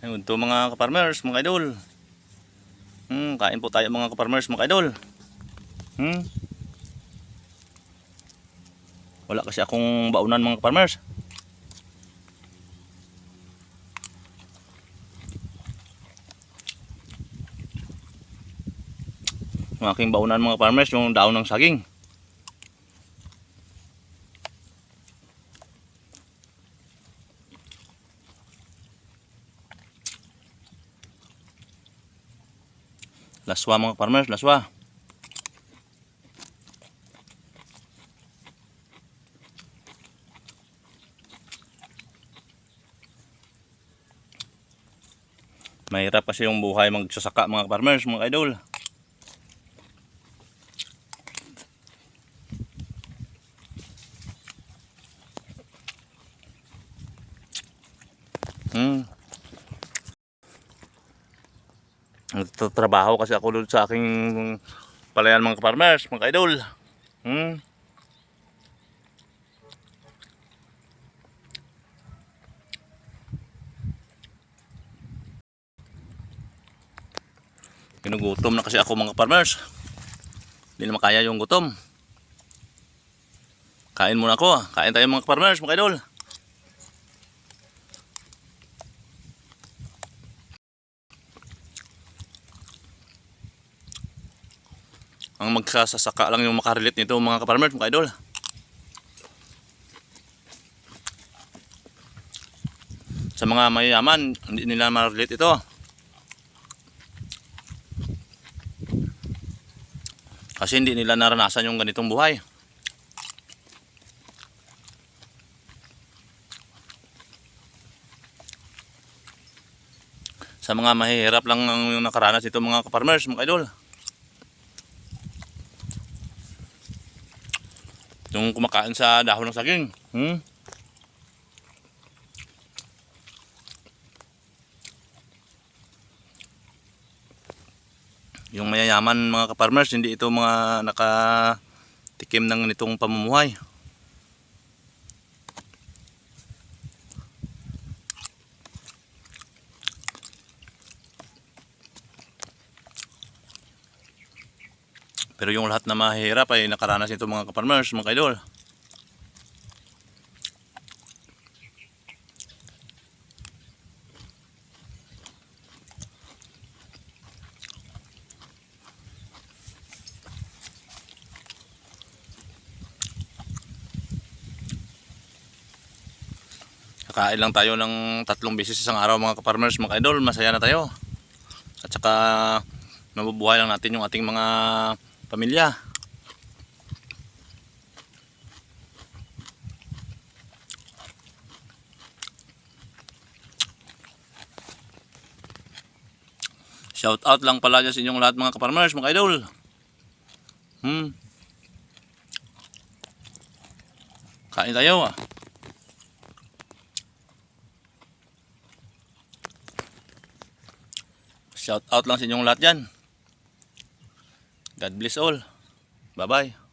Ayun to mga kaparmers, mga idol. Kain po tayo mga kaparmers, mga idol. Wala kasi akong baunan mga kaparmers. Ang aking baunan mga farmers, yung daon ng saging. Laswa mga farmers, laswa. Mahirap kasi yung buhay magsasaka mga farmers, mga idol. Nagtatrabaho kasi ako doon sa aking palayan mga farmers, mga idol. Ginugutom na kasi ako mga farmers. Hindi na makaya yung gutom. Kain muna ako. Kain tayo mga farmers, mga idol. Ang magsasaka lang yung makarelate nito mga farmers, mga idol. Sa mga mayayaman, hindi nila ma-relate ito. Kasi hindi nila naranasan yung ganitong buhay. Sa mga mahihirap lang yung nakaranas ito mga farmers, mga idol. Yung kumakain sa dahon ng saging. Yung mayayaman mga farmers, hindi ito mga nakatikim ng nitong pamumuhay. Pero yung lahat na mahirap ay nakaranas nito mga farmers, mga idol. Kakain lang tayo ng 3 beses isang araw mga farmers, mga idol, masaya na tayo. At saka mabubuhay lang natin yung ating mga pamilya. Shout out lang pala dyan sa inyong lahat mga farmers, mga idol. Kain tayo. Shout out lang sa inyong lahat dyan. God bless all. Bye bye.